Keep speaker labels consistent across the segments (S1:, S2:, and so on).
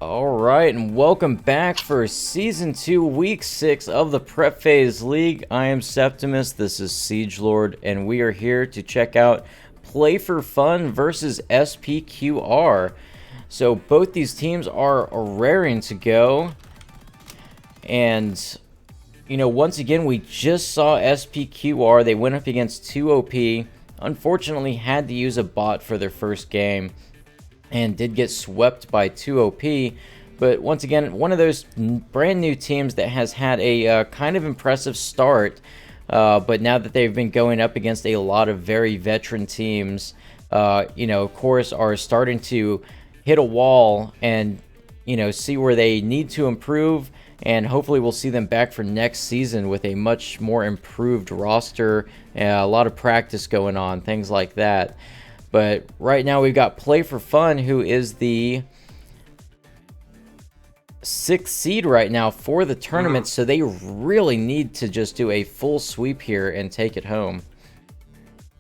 S1: All right, and welcome back for Season 2, Week 6 of the Prep Phase League. I am Septimus, this is Siege Lord, and we are here to check out Play for Fun versus SPQR. So both these teams are raring to go, and once again, we just saw SPQR. They went up against 2OP, unfortunately had to use a bot for their first game, and did get swept by 2OP. But once again, one of those brand new teams that has had a kind of impressive start. But now that they've been going up against a lot of very veteran teams, of course, are starting to hit a wall and, see where they need to improve. And hopefully we'll see them back for next season with a much more improved roster, a lot of practice going on, things like that. But right now we've got PlayForFun, who is the 6th seed right now for the tournament, so they really need to just do a full sweep here and take it home.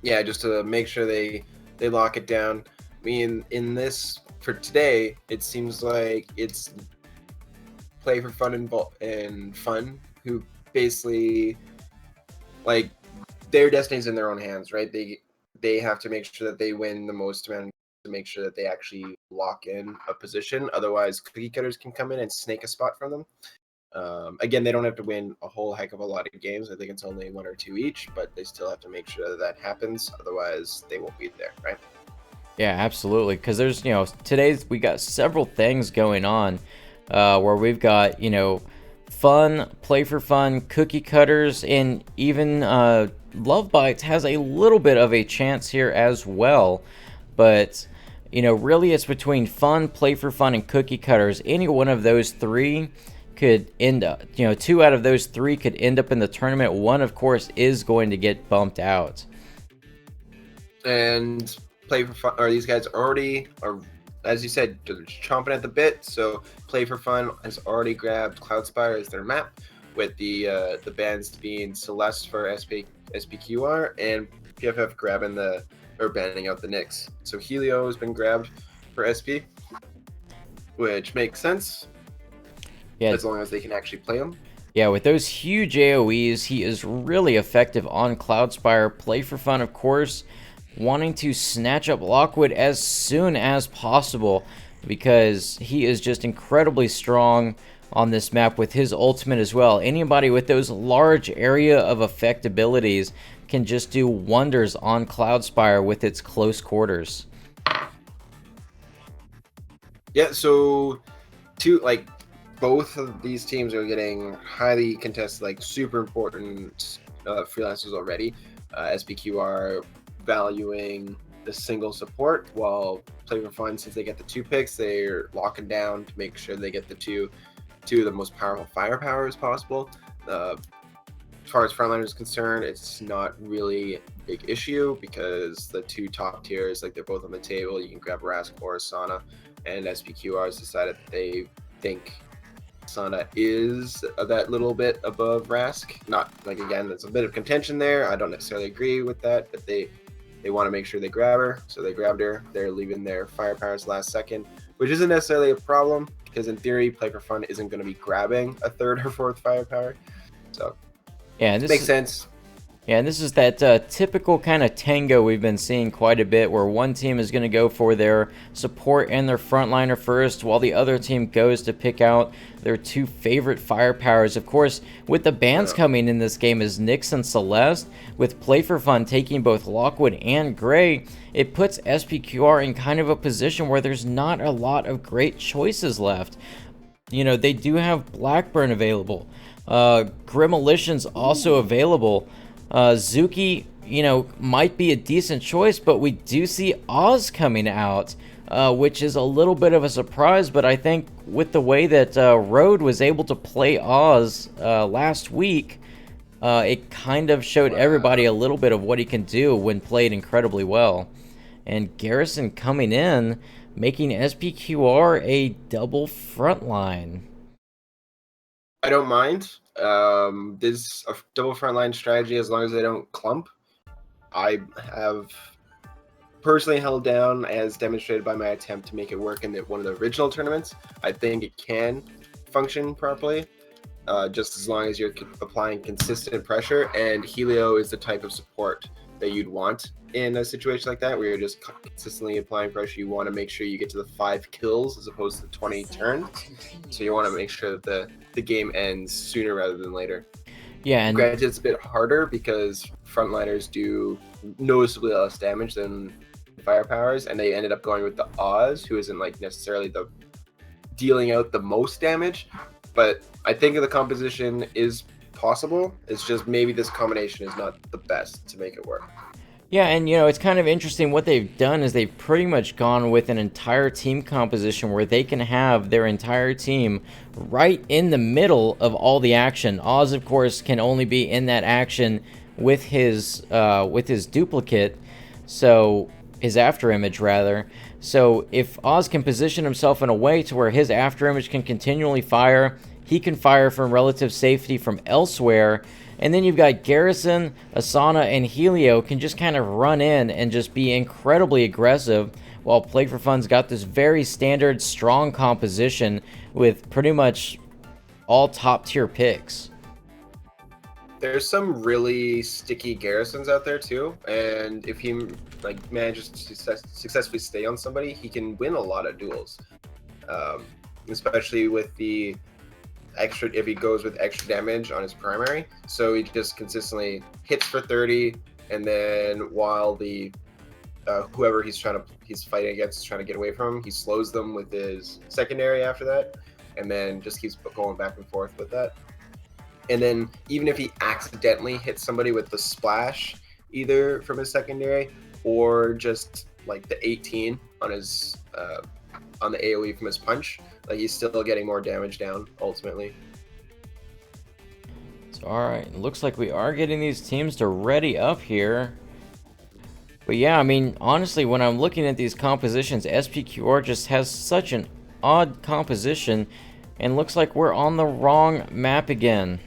S2: Yeah, just to make sure they lock it down. I mean, in this for today, it seems like it's Play for Fun and Fun, who basically like their destiny's in their own hands, right? They have to make sure that they win the most amount to make sure that they actually lock in a position. Otherwise, cookie cutters can come in and snake a spot from them. Again, they don't have to win a whole heck of a lot of games. I think it's only 1 or 2 each, but they still have to make sure that happens. Otherwise, they won't be there, right?
S1: Yeah, absolutely. Because there's, today's we got several things going on where we've got, fun, Play for Fun, cookie cutters, and even Love Bites has a little bit of a chance here as well. But, really it's between fun, Play for Fun, and cookie cutters. Any one of those three could end up, 2 out of those 3 could end up in the tournament. One, of course, is going to get bumped out.
S2: And Play for Fun, or these guys already are, as you said, they're chomping at the bit. So Play for Fun has already grabbed Cloudspire as their map, with the bans being Celeste for SPQR and PFF grabbing banning out the Nyx. So Helio has been grabbed for SP, which makes sense.
S1: Yeah,
S2: as long as they can actually play him.
S1: Yeah, with those huge AoEs, he is really effective on Cloudspire. Play for Fun, of course, wanting to snatch up Lockwood as soon as possible because he is just incredibly strong on this map with his ultimate as well. Anybody with those large area of effect abilities can just do wonders on Cloudspire with its close quarters.
S2: Yeah, so both of these teams are getting highly contested, super important freelancers already. SPQR valuing the single support, while Play for Fun, since they get the 2 picks, they're locking down to make sure they get the two of the most powerful firepower as possible. As far as Frontline is concerned, it's not really a big issue because the 2 top tiers, they're both on the table. You can grab Rask or Asana, and SPQR has decided that they think Sana is that little bit above Rask. Not again, there's a bit of contention there. I don't necessarily agree with that, but they want to make sure they grab her, so they grabbed her. They're leaving their firepowers last second, which isn't necessarily a problem because in theory, Play for Fun isn't going to be grabbing a 3rd or 4th firepower, so
S1: yeah, this
S2: makes sense.
S1: Yeah, and this is that typical kind of tango we've been seeing quite a bit, where one team is going to go for their support and their frontliner first, while the other team goes to pick out their 2 favorite firepowers. Of course, with the bans coming in this game as Nyx and Celeste, with Play for Fun taking both Lockwood and Gray, it puts SPQR in kind of a position where there's not a lot of great choices left. They do have Blackburn available. Grimolition's also available. Zuki, might be a decent choice, but we do see Oz coming out, which is a little bit of a surprise, but I think with the way that Road was able to play Oz last week, it kind of showed everybody a little bit of what he can do when played incredibly well. And Garrison coming in, making SPQR a double frontline.
S2: I don't mind. This a double frontline strategy as long as they don't clump. I have personally held down, as demonstrated by my attempt to make it work in one of the original tournaments. I think it can function properly, just as long as you're applying consistent pressure. And Helio is the type of support that you'd want in a situation like that, where you're just consistently applying pressure. You want to make sure you get to the 5 kills as opposed to 20 turns. So you want to make sure that the game ends sooner rather than later.
S1: Yeah, and
S2: granted, it's a bit harder because frontliners do noticeably less damage than firepowers, and they ended up going with the Oz, who isn't like necessarily the dealing out the most damage. But I think the composition is possible. It's just maybe this combination is not the best to make it work.
S1: yeah, and you know, it's kind of interesting. What they've done is they've pretty much gone with an entire team composition where they can have their entire team right in the middle of all the action. Oz, of course, can only be in that action with his duplicate, so his after image rather. So if Oz can position himself in a way to where his after image can continually fire, he can fire from relative safety from elsewhere. And then you've got Garrison, Asana, and Helio can just kind of run in and just be incredibly aggressive, while PlayForFun's got this very standard, strong composition with pretty much all top-tier picks.
S2: There's some really sticky Garrisons out there too, and if he like manages to successfully stay on somebody, he can win a lot of duels, especially with the extra, if he goes with extra damage on his primary. So he just consistently hits for 30, and then while the whoever he's fighting against is trying to get away from him, he slows them with his secondary after that, and then just keeps going back and forth with that. And then even if he accidentally hits somebody with the splash, either from his secondary or just like the 18 on his on the AoE from his punch, like he's still getting more damage down ultimately.
S1: So alright, looks like we are getting these teams to ready up here. But yeah, I mean, honestly, when I'm looking at these compositions, SPQR just has such an odd composition, and looks like we're on the wrong map again.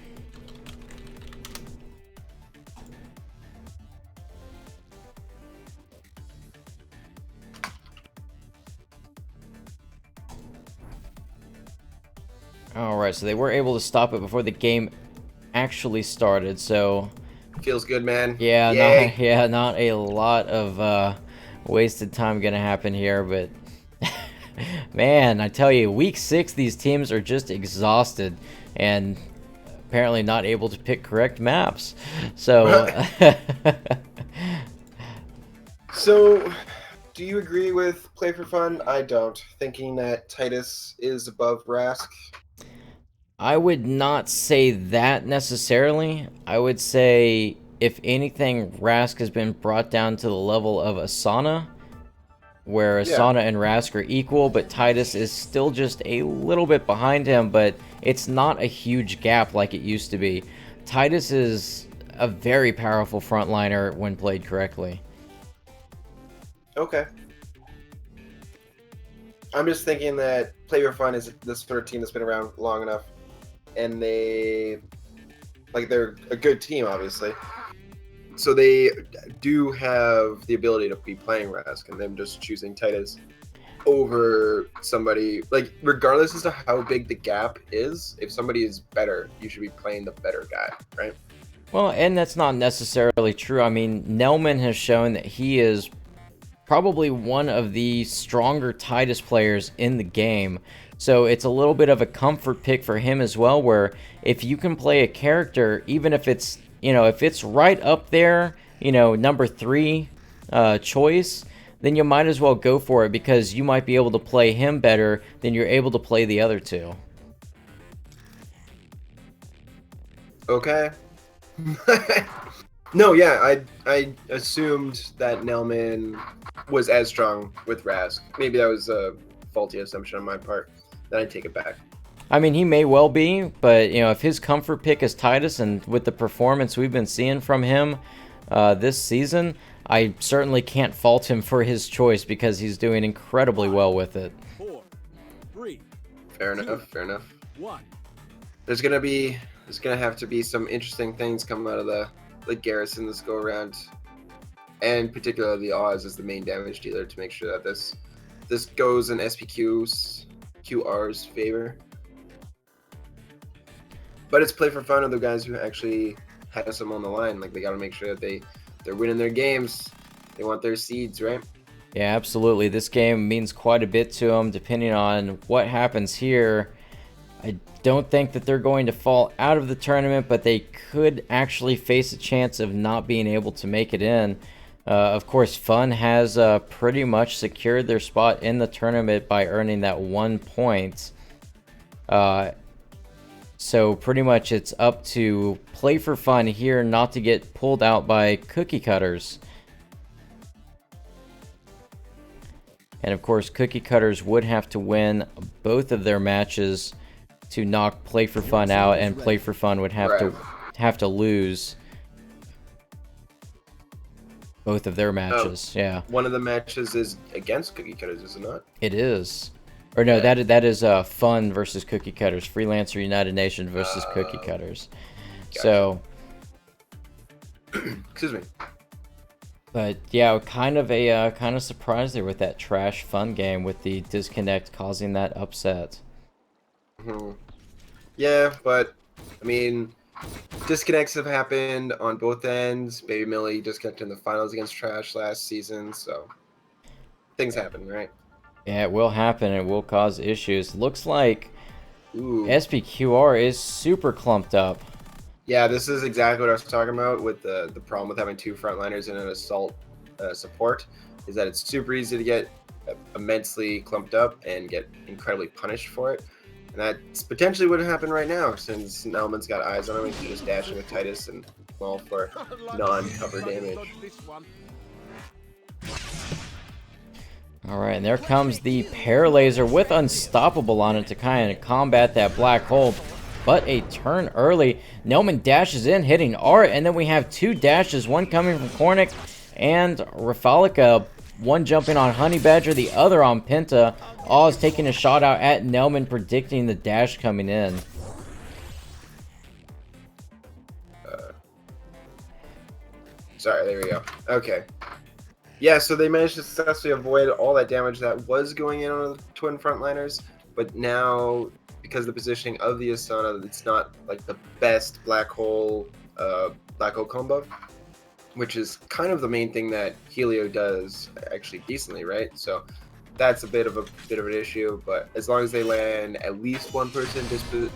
S1: Alright, so they were able to stop it before the game actually started, so...
S2: Feels good, man.
S1: Yeah, not a lot of wasted time gonna happen here, but... Man, I tell you, week 6, these teams are just exhausted, and apparently not able to pick correct maps. So...
S2: So... do you agree with PlayForFun? I don't. Thinking that Titus is above Rask?
S1: I would not say that necessarily. I would say, if anything, Rask has been brought down to the level of Asana, where Asana and Rask are equal, but Titus is still just a little bit behind him, but it's not a huge gap like it used to be. Titus is a very powerful frontliner when played correctly.
S2: Okay. I'm just thinking that PlayForFun is this sort of team that's been around long enough, and they're a good team, obviously. So they do have the ability to be playing Rask, and them just choosing Titus over somebody, like, regardless as to how big the gap is, if somebody is better, you should be playing the better guy, right?
S1: Well, and that's not necessarily true. I mean, Nelman has shown that he is probably one of the stronger Titus players in the game. So it's a little bit of a comfort pick for him as well, where if you can play a character, even if it's, you know, if it's right up there, you know, number 3 choice, then you might as well go for it, because you might be able to play him better than you're able to play the other two.
S2: Okay. No, yeah, I assumed that Nelman was as strong with Rask. Maybe that was a faulty assumption on my part. Then I take it back.
S1: I mean, he may well be, but, you know, if his comfort pick is Titus, and with the performance we've been seeing from him this season, I certainly can't fault him for his choice, because he's doing incredibly well with it.
S3: 4, 3,
S2: Fair enough, fair enough.
S3: 1.
S2: There's gonna have to be some interesting things coming out of the Garrison this go around. and particularly Oz is the main damage dealer to make sure that this goes in QR's favor. But it's play for fun of the guys who actually have some on the line. Like, they got to make sure that they're winning their games. They want their seeds, right?
S1: Yeah, absolutely. This game means quite a bit to them. Depending on what happens here, I don't think that they're going to fall out of the tournament, but they could actually face a chance of not being able to make it in. Of course, Fun has pretty much secured their spot in the tournament by earning that 1 point. So pretty much it's up to Play for Fun here not to get pulled out by Cookie Cutters. And of course, Cookie Cutters would have to win both of their matches to knock Play for Fun out, and Play for Fun would have to lose both of their matches. Yeah.
S2: One of the matches is against Cookie Cutters, is it not?
S1: It is. Or no, that is Fun versus Cookie Cutters. Freelancer United Nations versus Cookie Cutters. Gotcha. So,
S2: excuse me.
S1: But yeah, kind of surprised there with that trash Fun game with the disconnect causing that upset.
S2: Yeah, but I mean, disconnects have happened on both ends. Baby Millie disconnected in the finals against Trash last season, so things happen, right?
S1: Yeah, it will happen. It will cause issues. Looks like SPQR is super clumped up.
S2: Yeah, this is exactly what I was talking about with the problem with having 2 frontliners and an assault support, is that it's super easy to get immensely clumped up and get incredibly punished for it. And that's potentially what happened right now, since Nelman's got eyes on him and he's just dashing with Titus and all for non-cover damage.
S1: Alright, and there comes the Paralaser with Unstoppable on it to kind of combat that black hole. But a turn early. Nelman dashes in, hitting Art, and then we have 2 dashes, one coming from Cornic and Rafalika. One jumping on Honey Badger, the other on Penta. Oz taking a shot out at Nelman, predicting the dash coming in.
S2: Sorry, there we go. Okay. Yeah, so they managed to successfully avoid all that damage that was going in on the twin frontliners, but now, because of the positioning of the Asana, it's not like the best black hole combo, which is kind of the main thing that Helio does actually decently, right? So that's a bit of an issue, but as long as they land at least one person displace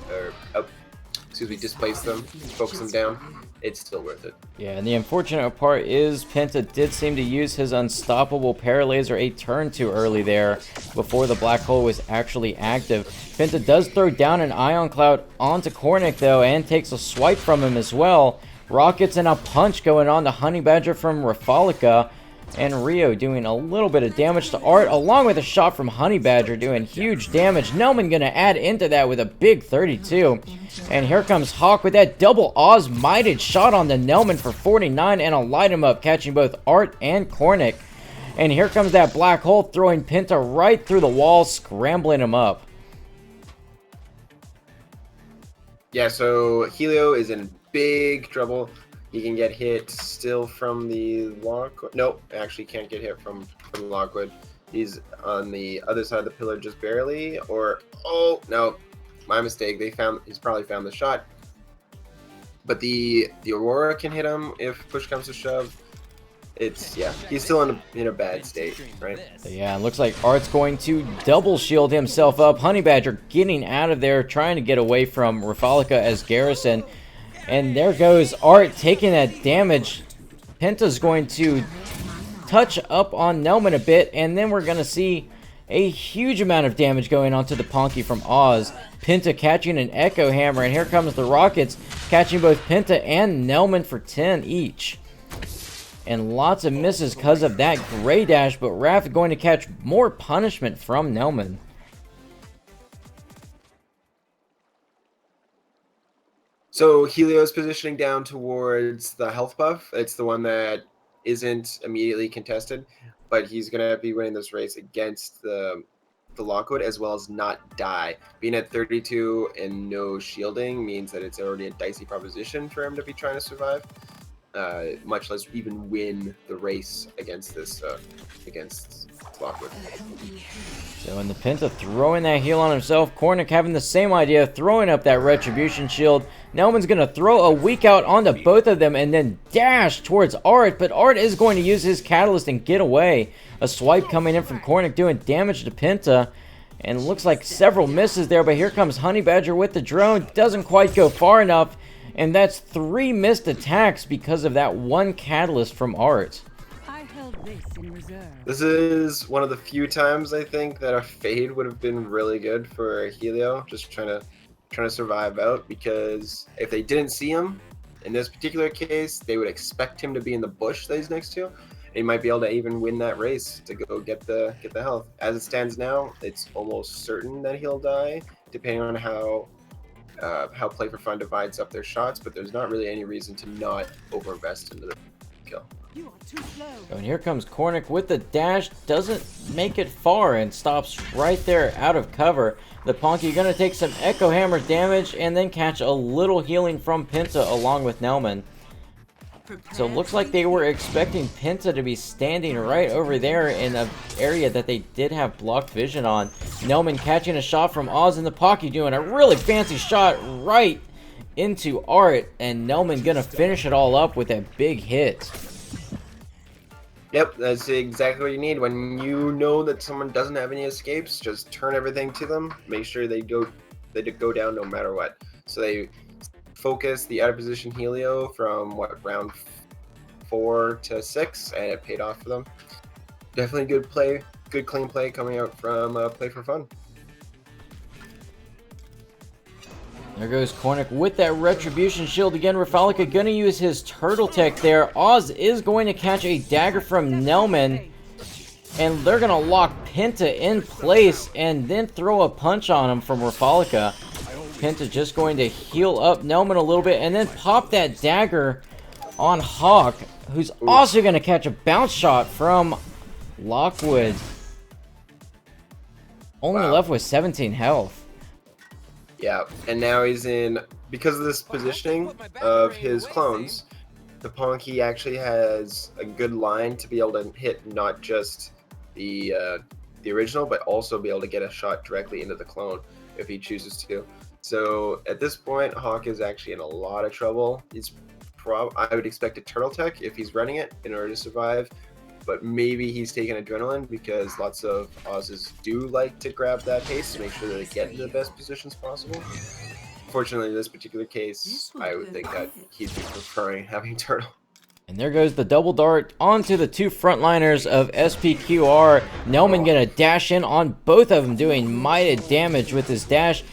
S2: them, focus them down, it's still worth it.
S1: Yeah, and the unfortunate part is Penta did seem to use his Unstoppable Paralaser a turn too early there before the black hole was actually active. Penta does throw down an Ion Cloud onto Cornic though, and takes a swipe from him as well. Rockets and a punch going on to Honey Badger from Rafalika, and Rio doing a little bit of damage to Art, along with a shot from Honey Badger doing huge damage. Nelman gonna add into that with a big 32. And here comes Hawk with that double Oz mighted shot on the Nelman for 49 and a light him up, catching both Art and Cornic. And here comes that black hole, throwing Penta right through the wall, scrambling him up.
S2: Yeah, so Helio is in big trouble. He can get hit still from the Lockwood. Nope, actually can't get hit from Lockwood. He's on the other side of the pillar just barely. Or, oh, no, my mistake. He's probably found the shot. But the Aurora can hit him if push comes to shove. He's still in a bad state, right?
S1: Yeah, it looks like Art's going to double shield himself up. Honey Badger getting out of there, trying to get away from Rafalika as Garrison. And there goes Art taking that damage. Penta's going to touch up on Nelman a bit, and then we're going to see a huge amount of damage going onto the Ponky from Oz. Penta catching an Echo Hammer, and here comes the Rockets catching both Penta and Nelman for 10 each. And lots of misses because of that Gray Dash, but Raph going to catch more punishment from Nelman.
S2: So Helio's positioning down towards the health buff. It's the one that isn't immediately contested, but he's going to be winning this race against the Lockwood as well as not die. Being at 32 and no shielding means that it's already a dicey proposition for him to be trying to survive. much less even win the race against this against Lockwood.
S1: So in the Penta throwing that heal on himself, Cornic having the same idea, throwing up that Retribution Shield. Nelman's going to throw a weak out onto both of them and then dash towards Art, but Art is going to use his Catalyst and get away. A swipe coming in from Cornic doing damage to Penta, and looks like several misses there, but here comes Honey Badger with the drone. Doesn't quite go far enough, and that's 3 missed attacks because of that one Catalyst from Art.
S2: This is one of the few times I think that a fade would have been really good for Helio, just trying to survive out, because if they didn't see him in this particular case, they would expect him to be in the bush that he's next to. He might be able to even win that race to go get the health. As it stands now, it's almost certain that he'll die, depending on how PlayForFun divides up their shots. But there's not really any reason to not overinvest into the kill.
S1: And here comes Cornic with the dash, doesn't make it far and stops right there out of cover. The Ponky gonna take some Echo Hammer damage and then catch a little healing from Penta along with Nelman. So it looks like they were expecting Penta to be standing right over there in an area that they did have blocked vision on. Nelman catching a shot from Oz, and the Pocky doing a really fancy shot right into Art, and Nelman gonna finish it all up with a big hit.
S2: Yep, that's exactly what you need. When you know that someone doesn't have any escapes, just turn everything to them. Make sure they go down no matter what. So they focus the out of position Helio from round 4 to 6, and it paid off for them. Definitely good play, good clean play coming out from PlayForFun.
S1: There goes Cornic with that Retribution Shield again. Rafalika gonna use his Turtle Tech there. Oz is going to catch a dagger from Nelman, and they're gonna lock Penta in place and then throw a punch on him from Rafalika. Penta just going to heal up Nelman a little bit and then pop that dagger on Hawk, who's also going to catch a bounce shot from Lockwood. Only left with 17 health.
S2: Yeah, and now he's in, because of this positioning of his clones, the Ponky actually has a good line to be able to hit not just the original, but also be able to get a shot directly into the clone if he chooses to. So at this point, Hawk is actually in a lot of trouble. I would expect a Turtle Tech if he's running it in order to survive, but maybe he's taking Adrenaline because lots of Oz's do like to grab that haste to make sure that they get into the best positions possible. Fortunately, in this particular case, I would think that he'd be preferring having Turtle.
S1: And there goes the double dart onto the 2 frontliners of SPQR. Nelman gonna dash in on both of them, doing mighty damage with his dash.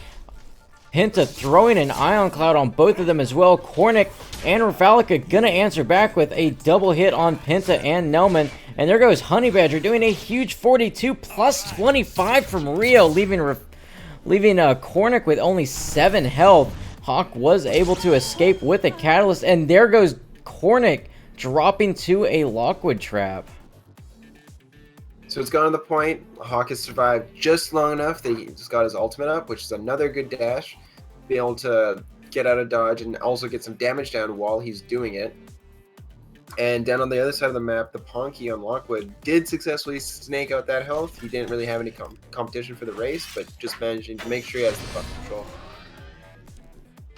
S1: Penta throwing an Ion Cloud on both of them as well. Cornic and Rafalika gonna answer back with a double hit on Penta and Nelman. And there goes Honey Badger doing a huge 42 plus 25 from Rio, leaving Cornic with only 7 health. Hawk was able to escape with a Catalyst, and there goes Cornic dropping to a Lockwood trap.
S2: So it's gotten to the point, Hawk has survived just long enough that he just got his ultimate up, which is another good dash. Be able to get out of dodge and also get some damage down while he's doing it. And down on the other side of the map, the Ponky on Lockwood did successfully snake out that health. He didn't really have any competition for the race, but just managing to make sure he has the buff control.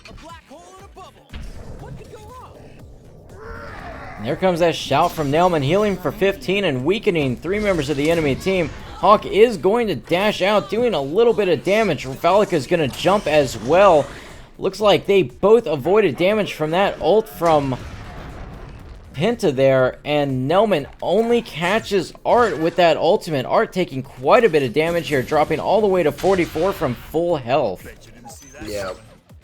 S3: A black hole in a bubble. What could go wrong?
S1: And there comes that shout from Nelman, healing for 15 and weakening 3 members of the enemy team. Hawk is going to dash out, doing a little bit of damage. Rafalika is going to jump as well. Looks like they both avoided damage from that ult from Penta there, and Nelman only catches Art with that ultimate. Art taking quite a bit of damage here, dropping all the way to 44 from full health.
S2: Yeah,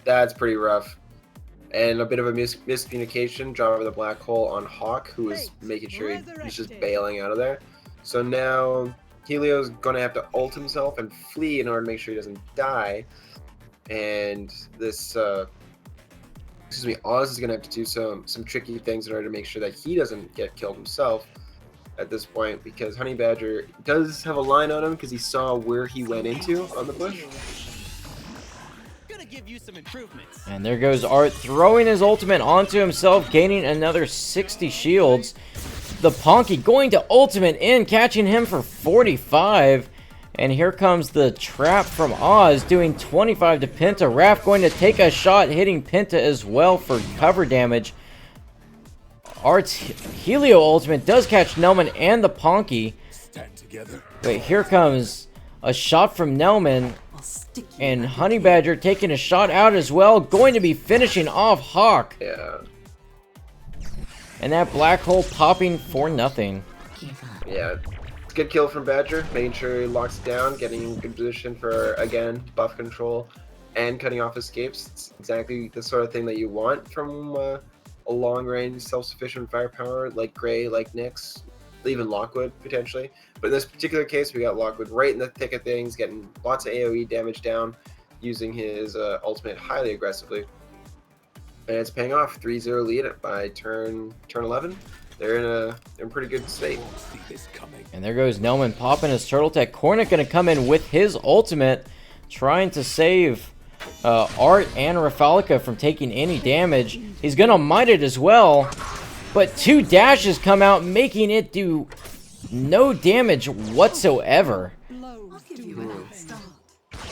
S2: that's pretty rough. And a bit of a miscommunication, dropping the black hole on Hawk, who is making sure he's just bailing out of there. So now Helio's going to have to ult himself and flee in order to make sure he doesn't die. And this, Oz is going to have to do some tricky things in order to make sure that he doesn't get killed himself at this point, because Honey Badger does have a line on him because he saw where he went into on the bush.
S3: give you some improvements.
S1: And there goes Art throwing his ultimate onto himself, gaining another 60 shields. The Ponky going to ultimate in, catching him for 45. And here comes the trap from Oz, doing 25 to Penta. Raph going to take a shot, hitting Penta as well for cover damage. Art's Helio ultimate does catch Nelman and the Ponky.
S4: Stand together.
S1: Wait, here comes a shot from Nelman. And Honey Badger taking a shot out as well, going to be finishing off Hawk.
S2: Yeah.
S1: And that black hole popping for nothing.
S2: Yeah. It's a good kill from Badger, making sure he locks it down, getting in good position for, again, buff control and cutting off escapes. It's exactly the sort of thing that you want from a long-range, self-sufficient firepower like Gray, like Nyx, even Lockwood, potentially. But in this particular case, we got Lockwood right in the thick of things, getting lots of AoE damage down, using his ultimate highly aggressively. And it's paying off. 3-0 lead by turn 11. They're in pretty good state.
S1: And there goes Nelman popping his Turtle Tech. Cornic going to come in with his ultimate, trying to save Art and Rafalika from taking any damage. He's going to might it as well, but 2 dashes come out, making it do no damage whatsoever.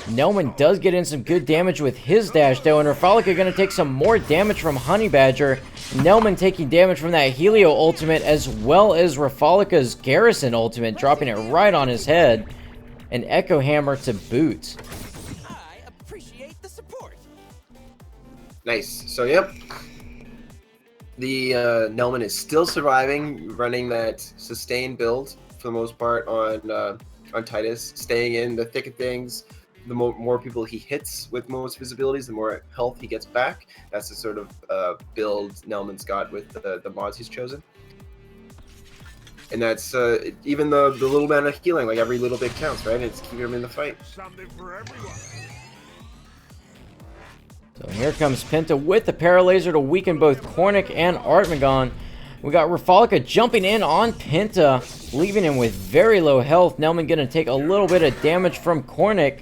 S1: Nelman does get in some good damage with his dash though, and Rafalika going to take some more damage from Honey Badger. Nelman taking damage from that Helio ultimate as well as Rafalika's Garrison ultimate, dropping it right on his head. An Echo Hammer to boot.
S3: I appreciate the support.
S2: Nice. So, yep. The Nelman is still surviving, running that sustained build for the most part on Titus, staying in the thick of things. The more people he hits with most visibilities, the more health he gets back. That's the sort of build Nelman's got with the mods he's chosen. And that's even the little amount of healing, like every little bit counts, right? It's keeping him in the fight.
S4: Something for everyone.
S1: So here comes Penta with the Paralaser to weaken both Cornic and Artmagon. We got Rafalika jumping in on Penta, leaving him with very low health. Nelman going to take a little bit of damage from Cornic.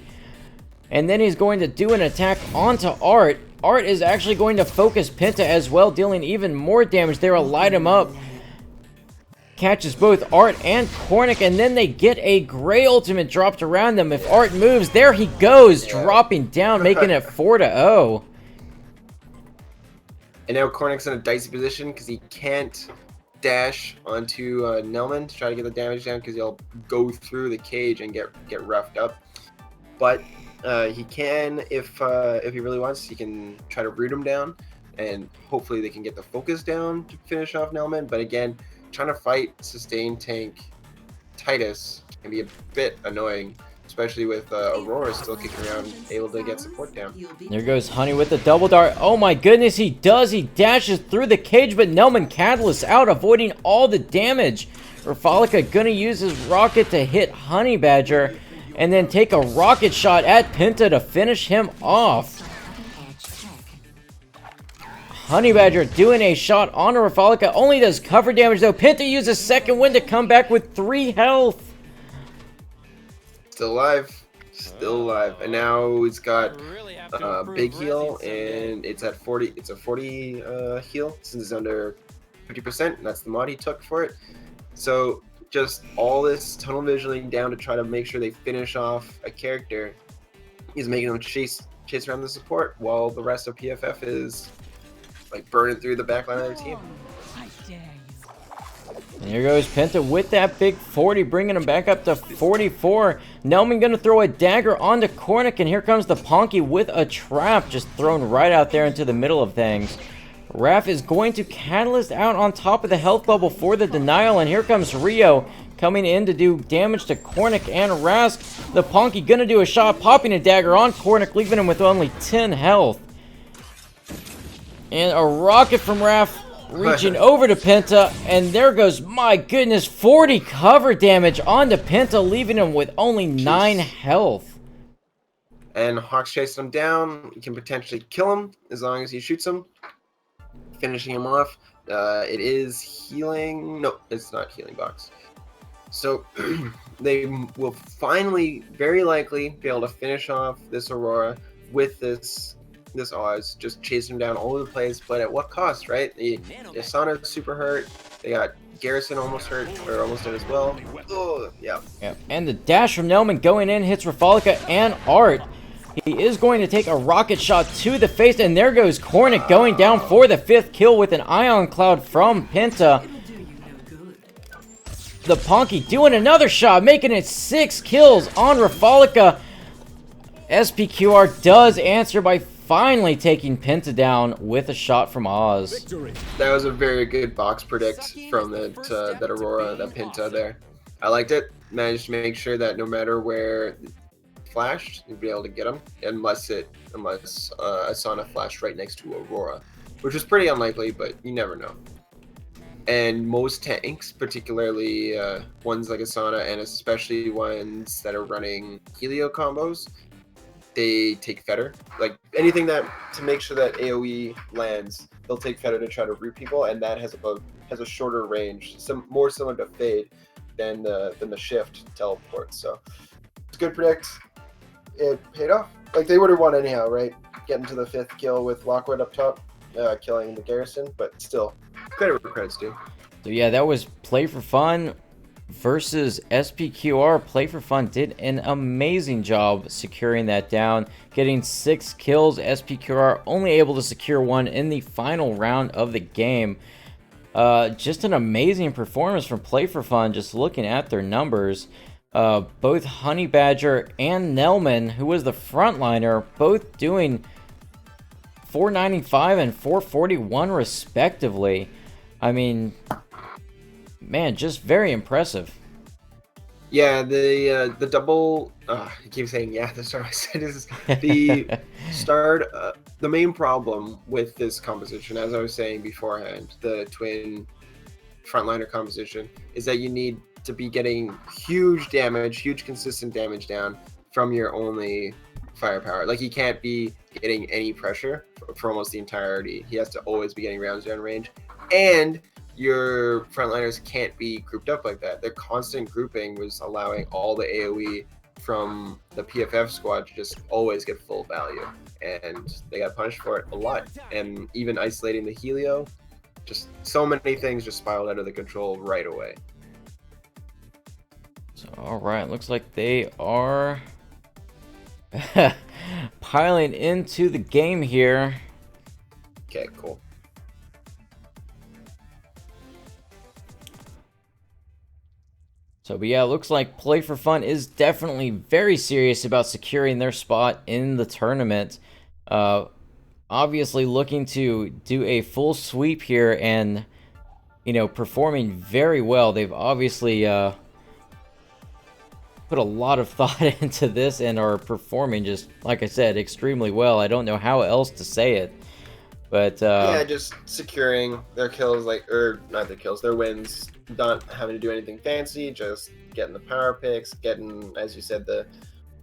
S1: And then he's going to do an attack onto Art. Art is actually going to focus Penta as well, dealing even more damage there. Will light him up. Catches both Art and Cornic, and then they get a Gray ultimate dropped around them. If Art moves, there he goes, dropping down, making it 4-0.
S2: And now Cornic's in a dicey position because he can't dash onto Nelman to try to get the damage down because he'll go through the cage and get roughed up. But he can, if he really wants, he can try to root him down, and hopefully they can get the focus down to finish off Nelman. But again, trying to fight sustained tank Titus can be a bit annoying, especially with Aurora still kicking around, able to get support down.
S1: There goes Honey with the double dart. Oh my goodness, he does. He dashes through the cage, but Nelman Catalyst out, avoiding all the damage. Rafalika gonna use his rocket to hit Honey Badger, and then take a rocket shot at Penta to finish him off. Honey Badger doing a shot on Rafalika, only does cover damage though. Penta uses second wind to come back with 3 health.
S2: Still alive, and now he's got big heal, and it's at 40. It's a 40 heal since it's under 50%. And that's the mod he took for it. So just all this tunnel visioning down to try to make sure they finish off a character is making them chase around the support, while the rest of PFF is like burning through the back line of their team.
S1: And here goes Penta with that big 40, bringing him back up to 44. Nelman gonna throw a dagger onto Cornic, and here comes the Ponky with a trap just thrown right out there into the middle of things. Raph is going to Catalyst out on top of the health bubble for the denial, and here comes Rio coming in to do damage to Cornic and Rask. The Ponky gonna do a shot, popping a dagger on Cornic, leaving him with only 10 health. And a rocket from Raph reaching over to Penta, and there goes, my goodness, 40 cover damage onto Penta, leaving him with only 9 health.
S2: And Hawk's chasing him down. You can potentially kill him as long as he shoots him, finishing him off. It is healing. No, it's not healing box. So they will finally, very likely, be able to finish off this Aurora with this this Oz, just chasing him down all over the place, but at what cost, right? The Asana's super hurt. They got Garrison almost hurt, or almost dead as well. Oh, yeah.
S1: Yep. And the dash from Nelman going in hits Rafalika and Art. He is going to take a rocket shot to the face, and there goes Cornic going down for the 5th kill with an Ion Cloud from Penta. The Ponky doing another shot, making it 6 kills on Rafalika. SPQR does answer by finally taking Penta down with a shot from Oz.
S4: Victory.
S2: That was a very good box predict from that Aurora, that Pinta there. I liked it. Managed to make sure that no matter where it flashed, you'd be able to get them, unless Asana flashed right next to Aurora, which is pretty unlikely, but you never know. And most tanks, particularly ones like Asana, and especially ones that are running Helio combos, they take Fetter. Like anything that to make sure that AoE lands, they'll take Fetter to try to root people, and that has a shorter range, more similar to Fade than the Shift teleport. So it's a good predict. It paid off. Like they would have won anyhow, right? Getting to the 5th kill with Lockwood up top, killing the Garrison, but still, credit where credit's due.
S1: So yeah, that was PlayForFun versus SPQR. PlayForFun did an amazing job securing that down, getting 6 kills. SPQR only able to secure 1 in the final round of the game. Just an amazing performance from PlayForFun, just looking at their numbers. Both Honey Badger and Nelman, who was the frontliner, both doing 495 and 441 respectively. I mean, man, just very impressive.
S2: Yeah, the double. I keep saying yeah. The start I said is the start. The main problem with this composition, as I was saying beforehand, the twin frontliner composition, is that you need to be getting huge damage, huge consistent damage down from your only firepower. Like he can't be getting any pressure for almost the entirety. He has to always be getting rounds down range, and your frontliners can't be grouped up like that. Their constant grouping was allowing all the AoE from the PFF squad to just always get full value, and they got punished for it a lot. And even isolating the Helio, just so many things just spiraled out of the control right away.
S1: So, alright, looks like they are piling into the game here.
S2: Okay, cool.
S1: So, but yeah, it looks like PlayForFun is definitely very serious about securing their spot in the tournament. Obviously looking to do a full sweep here and, you know, performing very well. They've obviously put a lot of thought into this and are performing, just like I said, extremely well. I don't know how else to say it, but
S2: yeah, just securing their kills, or not their kills, their wins, not having to do anything fancy, just getting the power picks, getting, as you said,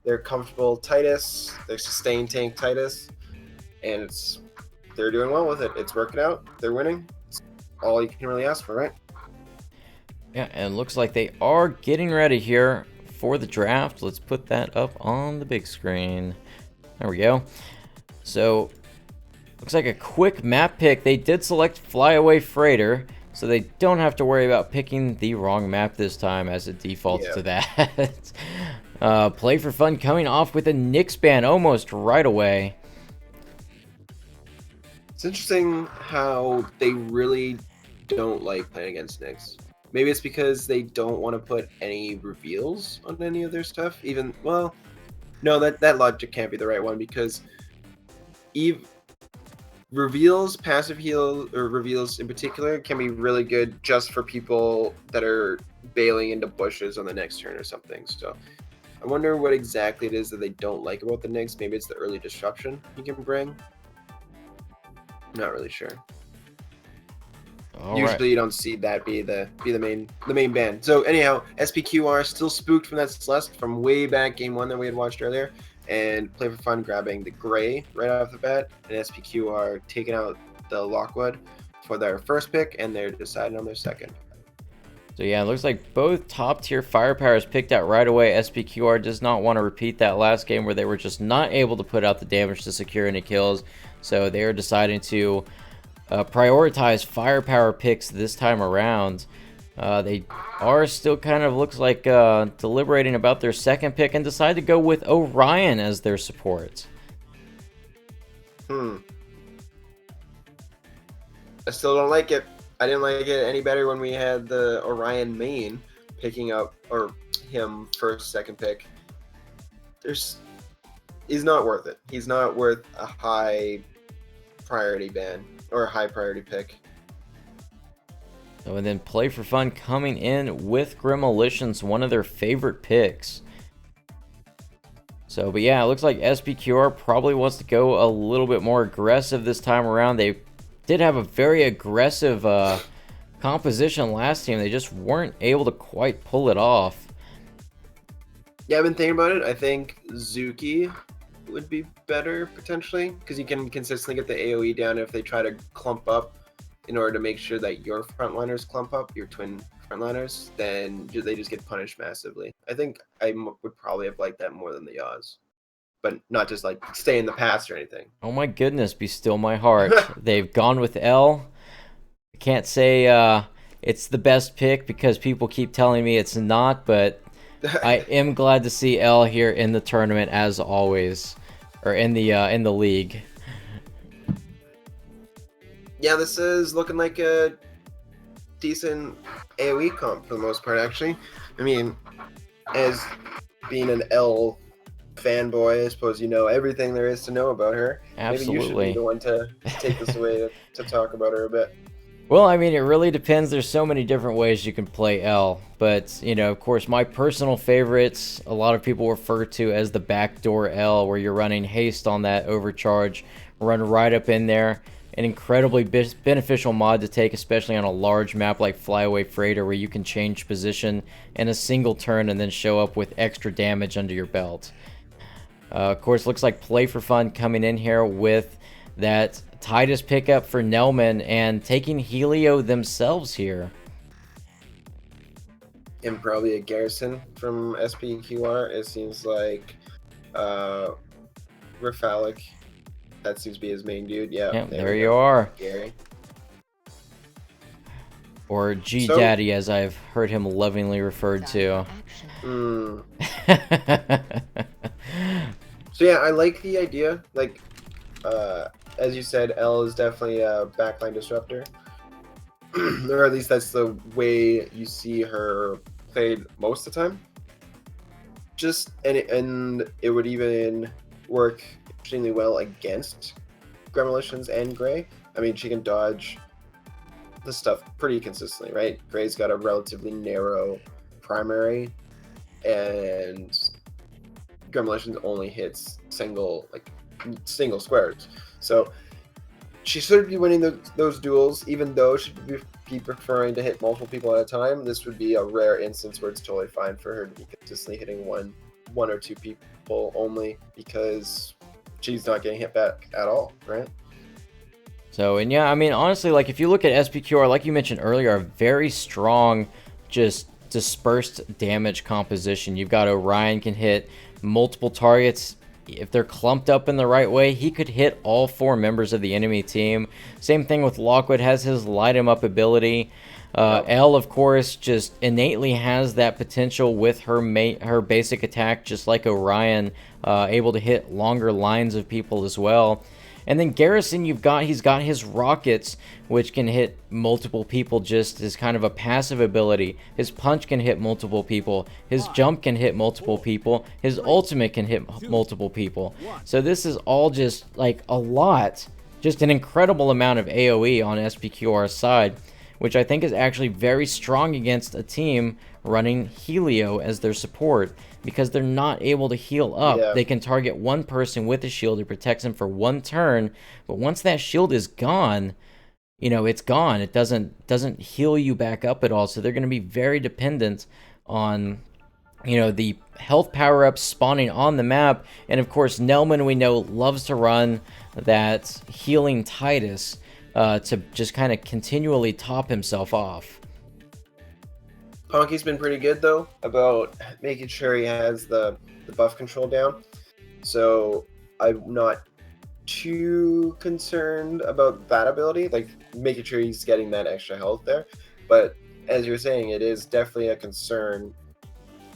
S2: their comfortable Titus, their sustained tank Titus, and they're doing well with it. It's working out. They're winning. It's all you can really ask for, right?
S1: Yeah, and it looks like they are getting ready here for the draft. Let's put that up on the big screen. There we go. So, looks like a quick map pick. They did select Flyaway Freighter, so they don't have to worry about picking the wrong map this time, as it defaults to that. PlayForFun coming off with a Nyx ban almost right away.
S2: It's interesting how they really don't like playing against Nyx. Maybe it's because they don't want to put any reveals on any of their stuff. Even, well, no, that logic can't be the right one, because reveals, passive heal, or reveals in particular, can be really good just for people that are bailing into bushes on the next turn or something. So I wonder what exactly it is that they don't like about the Nyx. Maybe it's the early disruption you can bring. Not really sure. Usually you don't see that be the main ban. So anyhow, SPQR still spooked from that Celeste from way back game 1 that we had watched earlier, and PlayForFun grabbing the gray right off the bat, and SPQR taking out the Lockwood for their first pick, and they're deciding on their second.
S1: So yeah, it looks like both top-tier firepowers picked out right away. SPQR does not want to repeat that last game where they were just not able to put out the damage to secure any kills. So they are deciding to prioritize firepower picks this time around. They are still kind of, looks like, deliberating about their second pick and decide to go with Orion as their support.
S2: I still don't like it. I didn't like it any better when we had the Orion main picking up, or him first, second pick. He's not worth it. He's not worth a high priority ban or a high priority pick.
S1: So, and then PlayForFun coming in with Gremolitions, one of their favorite picks. So, but yeah, it looks like SPQR probably wants to go a little bit more aggressive this time around. They did have a very aggressive composition last team. They just weren't able to quite pull it off.
S2: Yeah, I've been thinking about it. I think Zuki would be better potentially because you can consistently get the AoE down if they try to clump up in order to make sure that your frontliners clump up, your twin frontliners, then they just get punished massively. I think I would probably have liked that more than the Yaws. But not just like stay in the past or anything.
S1: Oh my goodness, be still my heart. They've gone with L. I can't say it's the best pick because people keep telling me it's not, but I am glad to see L here in the tournament as always, or in the league.
S2: Yeah, this is looking like a decent AoE comp for the most part, actually. I mean, as being an L fanboy, I suppose you know everything there is to know about her.
S1: Absolutely.
S2: Maybe you should be the one to take this away to talk about her a bit.
S1: Well, I mean, it really depends. There's so many different ways you can play L. But, you know, of course, my personal favorites, a lot of people refer to as the backdoor L, where you're running haste on that overcharge, run right up in there. An incredibly beneficial mod to take, especially on a large map like Flyaway Freighter, where you can change position in a single turn and then show up with extra damage under your belt. Of course, looks like PlayForFun coming in here with that Titus pickup for Nelman and taking Helio themselves here.
S2: And probably a Garrison from SPQR. It seems like Rafalik. That seems to be his main dude. Yeah,
S1: there you are.
S2: Gary.
S1: Or G-Daddy, as I've heard him lovingly referred to.
S2: So yeah, I like the idea. Like, as you said, L is definitely a backline disruptor. Or at least that's the way you see her played most of the time. And it would even work extremely well against Gremolitions and Gray. I mean, she can dodge the stuff pretty consistently, right? Gray's got a relatively narrow primary, and Gremolitions only hits single squares. So she should be winning those duels, even though she'd be preferring to hit multiple people at a time. This would be a rare instance where it's totally fine for her to be consistently hitting one or two people only, because she's not getting hit back at all, right?
S1: So, and yeah, I mean, honestly, like, if you look at SPQR, like you mentioned earlier, a very strong, just dispersed damage composition. You've got Orion can hit multiple targets. If they're clumped up in the right way, he could hit all four members of the enemy team. Same thing with Lockwood, has his light him up ability. L, of course, just innately has that potential with her basic attack, just like Orion, able to hit longer lines of people as well. And then Garrison, he's got his rockets, which can hit multiple people just as kind of a passive ability. His punch can hit multiple people. His jump can hit multiple people. His ultimate can hit multiple people. So this is all just like a lot. Just an incredible amount of AoE on SPQR's side, which I think is actually very strong against a team running Helio as their support, because they're not able to heal up.
S2: Yeah.
S1: They can target one person with a shield that protects them for one turn, but once that shield is gone, you know, it's gone. It doesn't heal you back up at all, so they're going to be very dependent on, you know, the health power-ups spawning on the map. And of course, Nelman, we know, loves to run that healing Titus to just kind of continually top himself off.
S2: Honky's been pretty good though about making sure he has the buff control down. So I'm not too concerned about that ability, like making sure he's getting that extra health there. But as you're saying, it is definitely a concern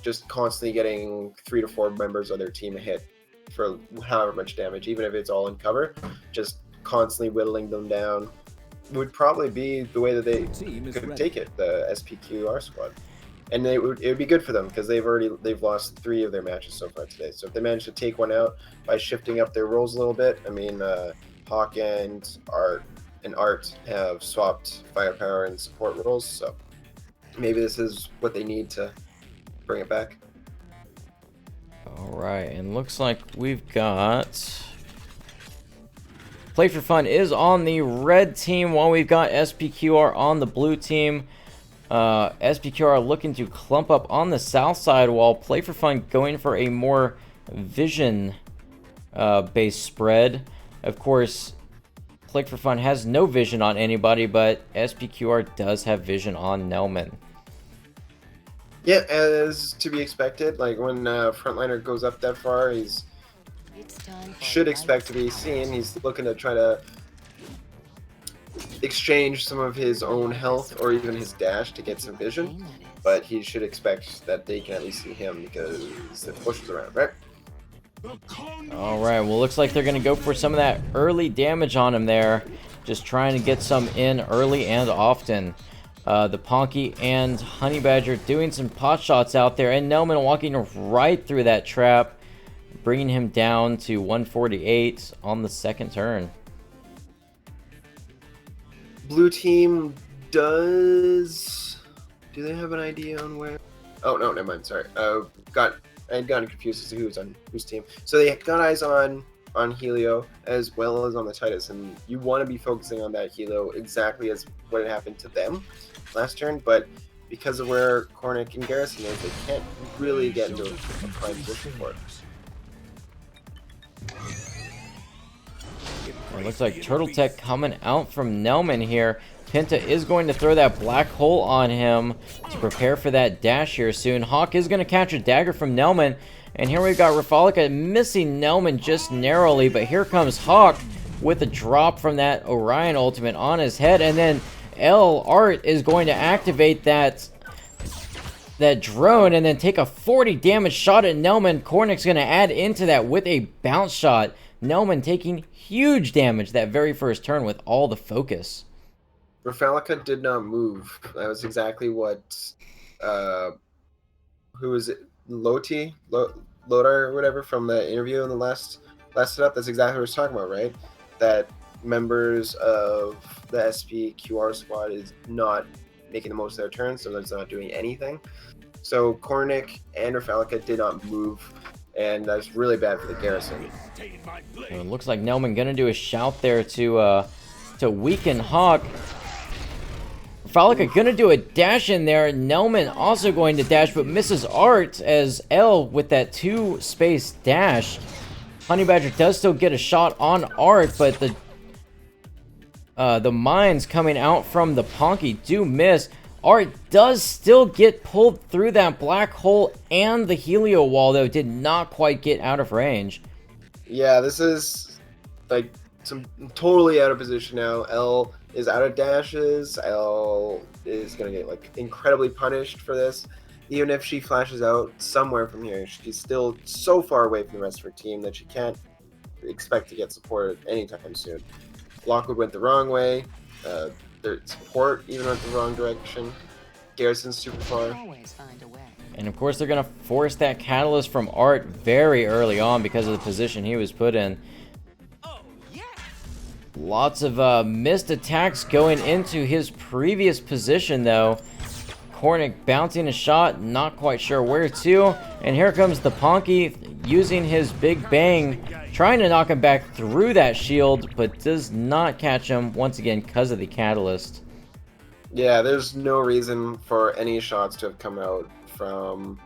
S2: just constantly getting 3 to 4 members of their team a hit for however much damage, even if it's all in cover. Just constantly whittling them down would probably be the way that they could take it, the SPQR squad. And it would be good for them because they've lost 3 of their matches so far today. So if they manage to take one out by shifting up their roles a little bit, I mean, Hawk and Art have swapped firepower and support roles, so maybe this is what they need to bring it back.
S1: All right, and looks like we've got PlayForFun is on the red team while we've got SPQR on the blue team. SPQR looking to clump up on the south side while PlayForFun going for a more vision based spread. Of course, PlayForFun has no vision on anybody, but SPQR does have vision on Nelman.
S2: Yeah, as to be expected. Like when frontliner goes up that far, he's should expect to be seen. He's looking to try to exchange some of his own health or even his dash to get some vision, but he should expect that they can at least see him because the bush is around, right?
S1: Alright, well, looks like they're going to go for some of that early damage on him there. Just trying to get some in early and often. The Ponky and Honey Badger doing some pot shots out there, and Nelman walking right through that trap, bringing him down to 148 on the second turn.
S2: Blue team do they have an idea on where? Oh no, never mind. Sorry, I had gotten confused as to who was on whose team. So they got eyes on Helio as well as on the Titus, and you want to be focusing on that Helio exactly as what had happened to them last turn. But because of where Cornic and Garrison is, they can't really get into a prime position for it.
S1: It looks like Turtle Tech coming out from Nelman here. Penta is going to throw that black hole on him to prepare for that dash here soon. Hawk is going to catch a dagger from Nelman. And here we've got Rafalika missing Nelman just narrowly. But here comes Hawk with a drop from that Orion ultimate on his head. And then Art is going to activate that drone and then take a 40 damage shot at Nelman. Cornic's going to add into that with a bounce shot. Nelman taking huge damage that very first turn with all the focus.
S2: Rafalika did not move. That was exactly what who was it? Lodar or whatever from the interview in the last setup. That's exactly what I was talking about, right? That members of the SPQR squad is not making the most of their turns, so they're not doing anything. So Cornic and Rafalika did not move, and that's really bad for the Garrison.
S1: It looks like Nelman gonna do a shout there to weaken Hawk. Rafalika gonna do a dash in there. Nelman also going to dash, but misses Art as L with that 2-space dash. Honey Badger does still get a shot on Art, but the mines coming out from the Ponky do miss. Art does still get pulled through that black hole and the Helio wall, though did not quite get out of range.
S2: Yeah, this is like some totally out of position now. L is out of dashes. L is gonna get like incredibly punished for this. Even if she flashes out somewhere from here, she's still so far away from the rest of her team that she can't expect to get supported anytime soon. Lockwood went the wrong way. Their support even went the wrong direction. Garrison's super far.
S1: And of course they're going to force that catalyst from Art very early on because of the position he was put in. Lots of missed attacks going into his previous position though. Cornic bouncing a shot, not quite sure where to. And here comes the Ponky using his big bang, trying to knock him back through that shield, but does not catch him once again because of the catalyst.
S2: Yeah, there's no reason for any shots to have come out from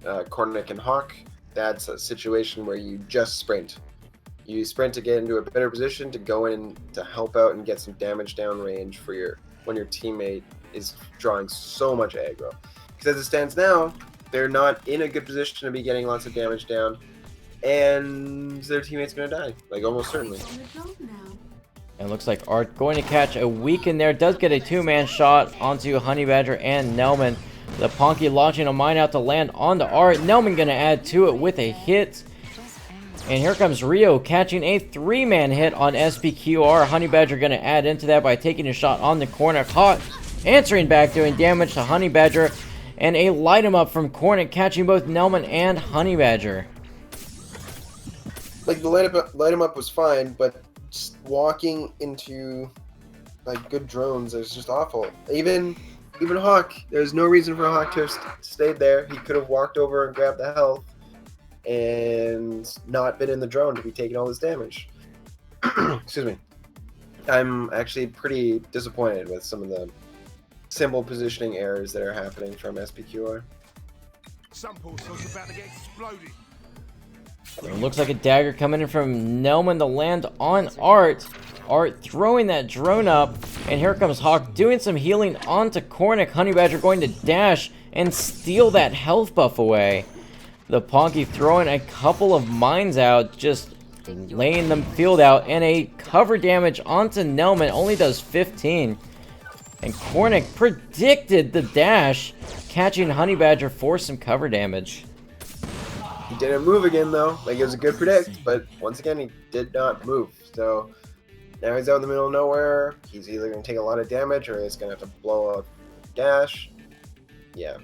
S2: Cornic and Hawk. That's a situation where you just sprint. You sprint to get into a better position to go in to help out and get some damage downrange for when your teammate is drawing so much aggro. Because as it stands now, they're not in a good position to be getting lots of damage down, and their teammate's gonna die, like almost certainly.
S1: And looks like Art going to catch a weaken there. Does get a two-man shot onto Honey Badger and Nelman. The Ponky launching a mine out to land onto Art. Nelman going to add to it with a hit. And here comes Rio catching a three-man hit on SPQR. Honey Badger going to add into that by taking a shot on the corner. Hawk answering back, doing damage to Honey Badger. And a light him up from Cornic, catching both Nelman and Honey Badger.
S2: Like, the light him up was fine, but just walking into like good drones is just awful. Even Hawk, there's no reason for Hawk to have stayed there. He could have walked over and grabbed the health and not been in the drone to be taking all this damage. Excuse me. I'm actually pretty disappointed with some of the simple positioning errors that are happening from SPQR.
S4: Some poor soul's about to get exploded.
S1: It looks like a dagger coming in from Nelman to land on Art. Art throwing that drone up, and here comes Hawk doing some healing onto Cornic. Honey Badger going to dash and steal that health buff away. The Ponky throwing a couple of mines out, just laying the field out, and a cover damage onto Nelman only does 15. And Cornic predicted the dash, catching Honey Badger for some cover damage.
S2: He didn't move again though. Like, it was a good predict, but once again he did not move. So now he's out in the middle of nowhere. He's either going to take a lot of damage or he's going to have to blow out dash. Yeah.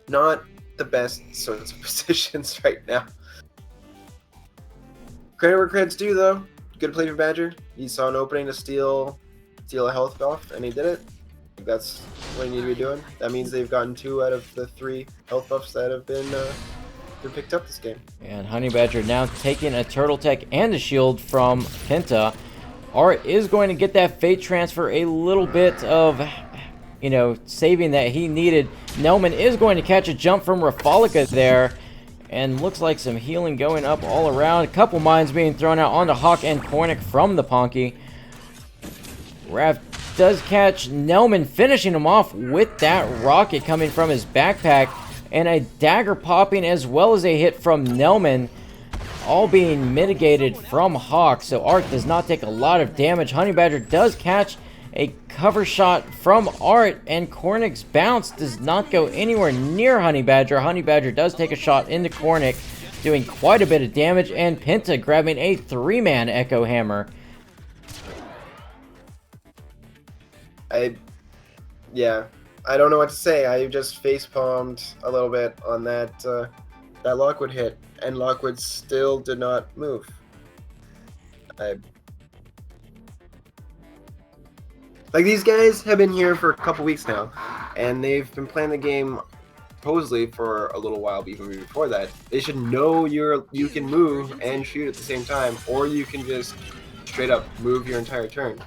S2: Not the best sorts of positions right now. Credit where credit's due though. Good play for Badger. He saw an opening to steal a health buff, and he did it. That's what you need to be doing. That means they've gotten 2 out of the 3 health buffs that have been picked up this game.
S1: And Honey Badger now taking a Turtle Tech and a shield from Penta. Art is going to get that Fate Transfer, a little bit of, you know, saving that he needed. Nelman is going to catch a jump from Rafalika there. And looks like some healing going up all around. A couple mines being thrown out onto Hawk and Cornic from the Ponky. Rav does catch Nelman, finishing him off with that rocket coming from his backpack. And a dagger popping, as well as a hit from Nelman, all being mitigated from Hawk. So Art does not take a lot of damage. Honey Badger does catch a cover shot from Art, and Cornic's bounce does not go anywhere near Honey Badger. Honey Badger does take a shot into Cornic, doing quite a bit of damage, and Penta grabbing a 3-man Echo Hammer.
S2: I don't know what to say. I just facepalmed a little bit on that Lockwood hit, and Lockwood still did not move. Like, these guys have been here for a couple weeks now, and they've been playing the game supposedly for a little while, even before that. They should know you can move and shoot at the same time, or you can just straight up move your entire turn.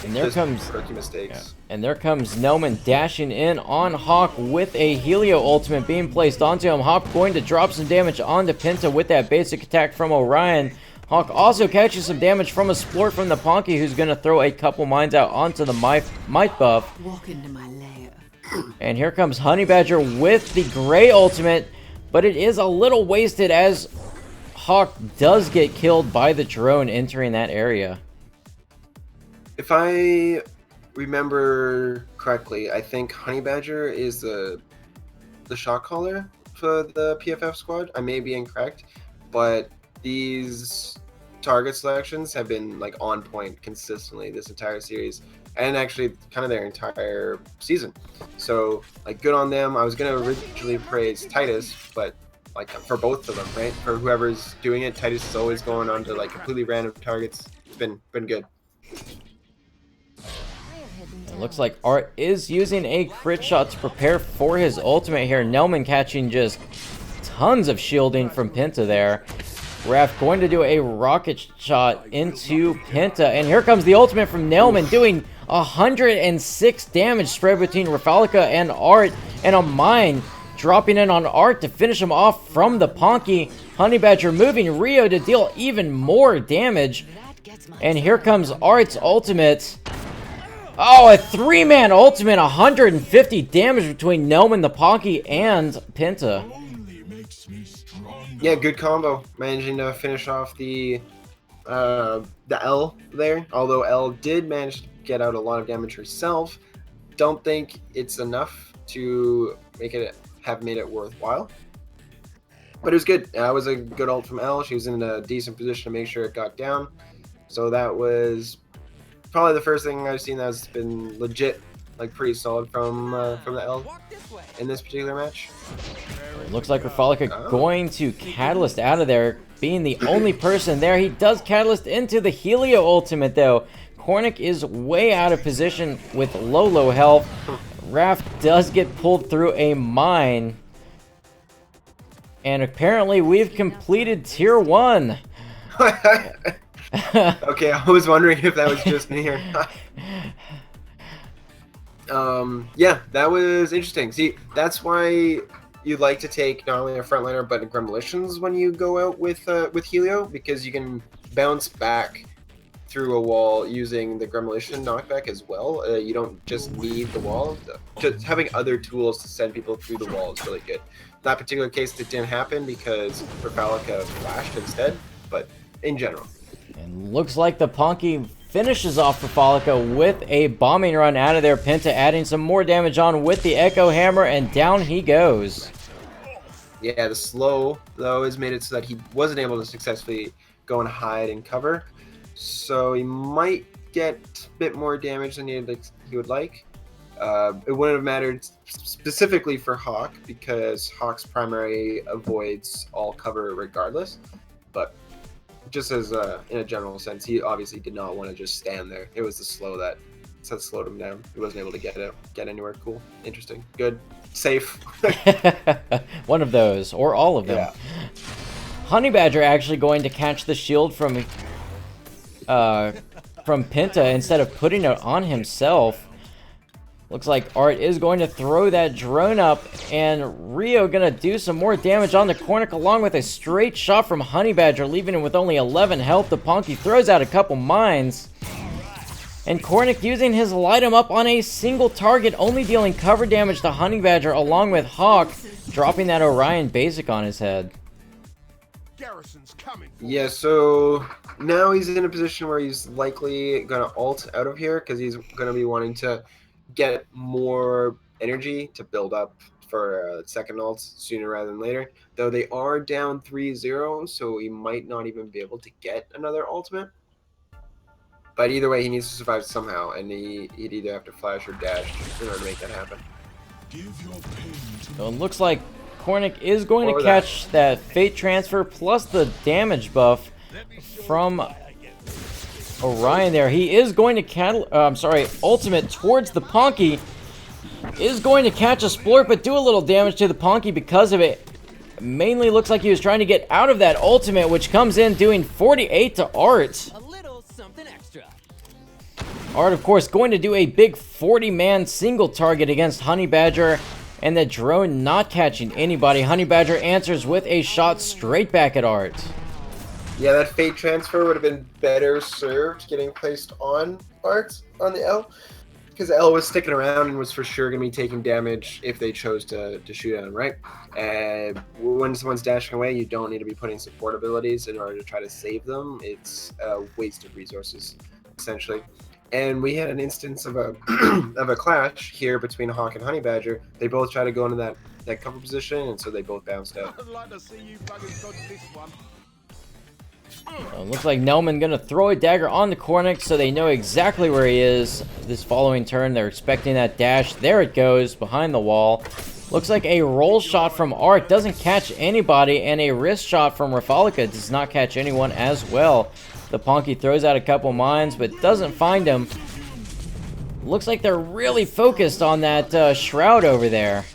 S1: And there comes
S2: rookie mistakes.
S1: And there comes Nelman dashing in on Hawk with a Helio ultimate being placed onto him. Hawk going to drop some damage onto Penta with that basic attack from Orion. Hawk also catches some damage from a splort from the Ponky, who's going to throw a couple mines out onto the might buff.
S5: Walk into my lair.
S1: And here comes Honey Badger with the gray ultimate, but it is a little wasted as Hawk does get killed by the drone entering that area.
S2: If I remember correctly, I think Honey Badger is the shot caller for the PFF squad. I may be incorrect, but these target selections have been like on point consistently this entire series, and actually kind of their entire season. So like, good on them. I was gonna originally praise Titus, but like for both of them, right? For whoever's doing it, Titus is always going on to like completely random targets. It's been good.
S1: It looks like Art is using a crit shot to prepare for his ultimate here. Nelman catching just tons of shielding from Penta there. Raph going to do a rocket shot into Penta, and here comes the ultimate from Nelman, doing 106 damage spread between Rafalika and Art, and a mine dropping in on Art to finish him off from the Ponky. Honey Badger moving Rio to deal even more damage. And here comes Art's ultimate. Oh, a 3-man ultimate, 150 damage between Nelman, the Ponky, and Penta.
S2: Yeah, good combo. Managing to finish off the L there. Although L did manage to get out a lot of damage herself. Don't think it's enough to have made it worthwhile. But it was good. It was a good ult from L. She was in a decent position to make sure it got down. So that was probably the first thing I've seen that's been legit, like pretty solid from the L in this particular match.
S1: Looks like Rafalika going to Catalyst out of there, being the only person there. He does Catalyst into the Helio ultimate though. Cornic is way out of position with low health. Raf does get pulled through a mine. And apparently we've completed tier 1.
S2: Okay, I was wondering if that was just me or not. Yeah, that was interesting. See, that's why you like to take not only a frontliner but Gremlins when you go out with Helio, because you can bounce back through a wall using the Gremlin knockback as well. You don't just need the wall. Just having other tools to send people through the wall is really good. In that particular case, it didn't happen because Rafalika flashed instead, but in general.
S1: And looks like the Ponky finishes off Rafalika with a bombing run out of there. Penta adding some more damage on with the Echo Hammer, and down he goes.
S2: Yeah, the slow, though, has made it so that he wasn't able to successfully go and hide and cover. So he might get a bit more damage than he would like. It wouldn't have mattered specifically for Hawk, because Hawk's primary avoids all cover regardless. But just as in a general sense, he obviously did not want to just stand there. It was the slow that slowed him down. He wasn't able to get anywhere. Cool, interesting, good, safe.
S1: One of those, or all of them.
S2: Yeah.
S1: Honey Badger actually going to catch the shield from Penta instead of putting it on himself. Looks like Art is going to throw that drone up, and Rio gonna do some more damage on the Cornic along with a straight shot from Honey Badger, leaving him with only 11 health. The Ponky throws out a couple mines, and Cornic using his light him up on a single target, only dealing cover damage to Honey Badger along with Hawk, dropping that Orion basic on his head.
S4: Garrison's coming.
S2: Yeah, so now he's in a position where he's likely gonna ult out of here, because he's gonna be wanting to get more energy to build up for second ult sooner rather than later. Though they are down 3-0, so he might not even be able to get another ultimate. But either way, he needs to survive somehow, and he'd either have to flash or dash in order to make that happen.
S1: So it looks like Cornic is going to catch that Fate Transfer plus the damage buff from Orion there. He is going to ultimate towards the Ponky. Is going to catch a splort, but do a little damage to the Ponky because of it. Mainly looks like he was trying to get out of that ultimate, which comes in doing 48 to Art.
S3: A little something extra.
S1: Art, of course, going to do a big 40-man single target against Honey Badger, and the drone not catching anybody. Honey Badger answers with a shot straight back at Art.
S2: Yeah, that Fate Transfer would have been better served getting placed on Art on the L, because L was sticking around and was for sure going to be taking damage if they chose to shoot at him, right? And when someone's dashing away, you don't need to be putting support abilities in order to try to save them. It's a waste of resources, essentially. And we had an instance of a of a clash here between Hawk and Honey Badger. They both tried to go into that cover position, and so they both bounced out.
S4: I'd like to see you buggers dodge this one.
S1: Looks like Nelman gonna throw a dagger on the Cornic, so they know exactly where he is. This following turn, they're expecting that dash. There it goes, behind the wall. Looks like a roll shot from Art doesn't catch anybody, and a wrist shot from Rafalika does not catch anyone as well. The Ponky throws out a couple mines, but doesn't find him. Looks like they're really focused on that shroud over there.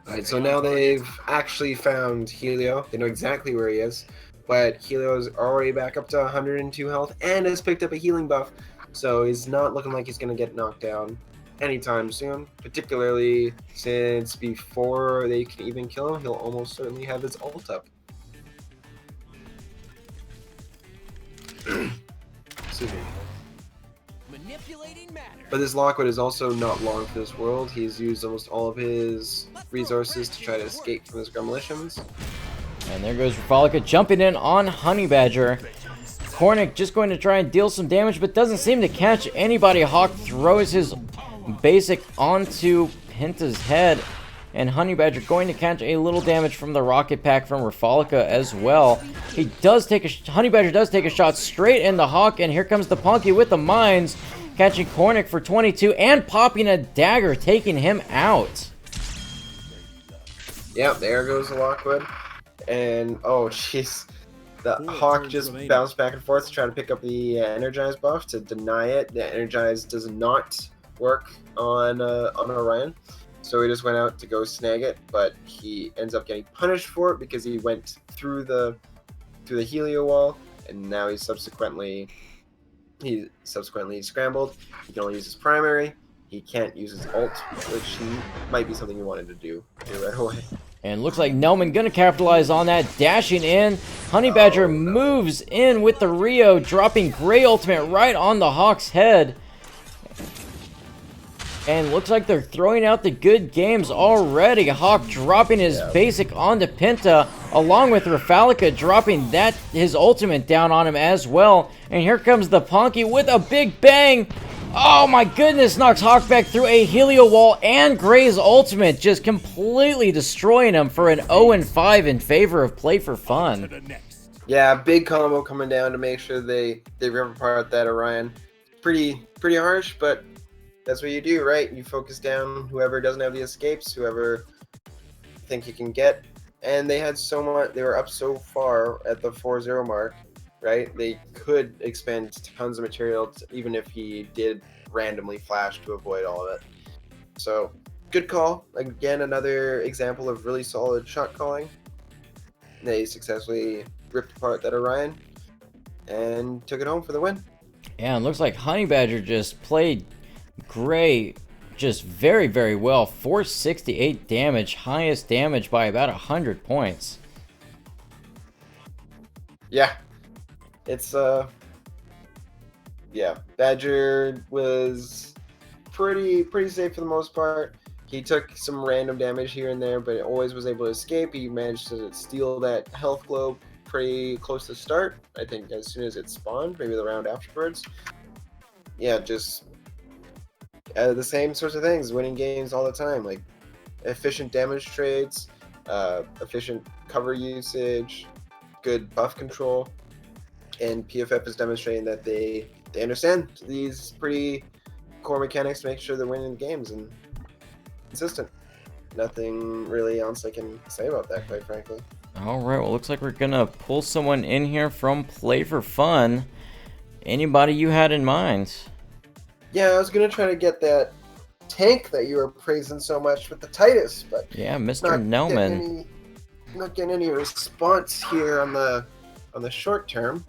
S2: Alright, so now they've actually found Helio. They know exactly where he is, but Helio's already back up to 102 health and has picked up a healing buff. So he's not looking like he's going to get knocked down anytime soon, particularly since before they can even kill him, he'll almost certainly have his ult up. Excuse me.
S3: Manipulating matter.
S2: But this Lockwood is also not long for this world. He's used almost all of his resources to try to escape from his Gremlicians.
S1: And there goes Rafalika jumping in on Honey Badger. Cornic just going to try and deal some damage, but doesn't seem to catch anybody. Hawk throws his basic onto Pinta's head, and Honey Badger going to catch a little damage from the rocket pack from Rafalika as well. He does take a Honey Badger does take a shot straight into Hawk, and here comes the Punky with the mines, catching Cornic for 22 and popping a dagger, taking him out.
S2: Yeah, there goes the Lockwood. And oh jeez, the Hawk just bounced back and forth to try to pick up the Energize buff to deny it. The Energize does not work on Orion, so he just went out to go snag it, but he ends up getting punished for it because he went through the Helio wall, and now he subsequently scrambled. He can only use his primary. He can't use his ult, which might be something he wanted to do right away.
S1: And looks like Nelman gonna capitalize on that, dashing in. Honey Badger moves in with the Rio, dropping Gray Ultimate right on the Hawk's head. And looks like they're throwing out the good games already. Hawk dropping his basic onto Pinta, along with Rafalika dropping his ultimate down on him as well. And here comes the Punky with a big bang. Oh my goodness, knocks Hawk back through a Helio wall and Gray's ultimate, just completely destroying him for an 0-5 in favor of PlayForFun.
S2: Yeah, big combo coming down to make sure they rip apart that Orion. Pretty harsh, but that's what you do, right? You focus down whoever doesn't have the escapes, whoever you think you can get. And they had so much, they were up so far at the 4-0 mark, right? They could expend tons of material, even if he did randomly flash to avoid all of it. So, good call. Again, another example of really solid shot calling. They successfully ripped apart that Orion and took it home for the win.
S1: Yeah, and looks like Honey Badger just played Gray just very, very well. 468 damage, highest damage by about 100 points.
S2: Yeah. It's yeah, Badger was pretty safe for the most part. He took some random damage here and there, but always was able to escape. He managed to steal that health globe pretty close to start. I think as soon as it spawned, maybe the round afterwards. Yeah, just the same sorts of things, winning games all the time, like efficient damage trades, efficient cover usage, good buff control. And PFF is demonstrating that they understand these pretty core mechanics to make sure they're winning games and consistent. Nothing really else I can say about that, quite frankly.
S1: All right, well, looks like we're gonna pull someone in here from PlayForFun. Anybody you had in mind?
S2: Yeah, I was gonna try to get that tank that you were praising so much with the Titus, but
S1: Yeah, Mr. Nelman.
S2: Not getting any response here on the short term.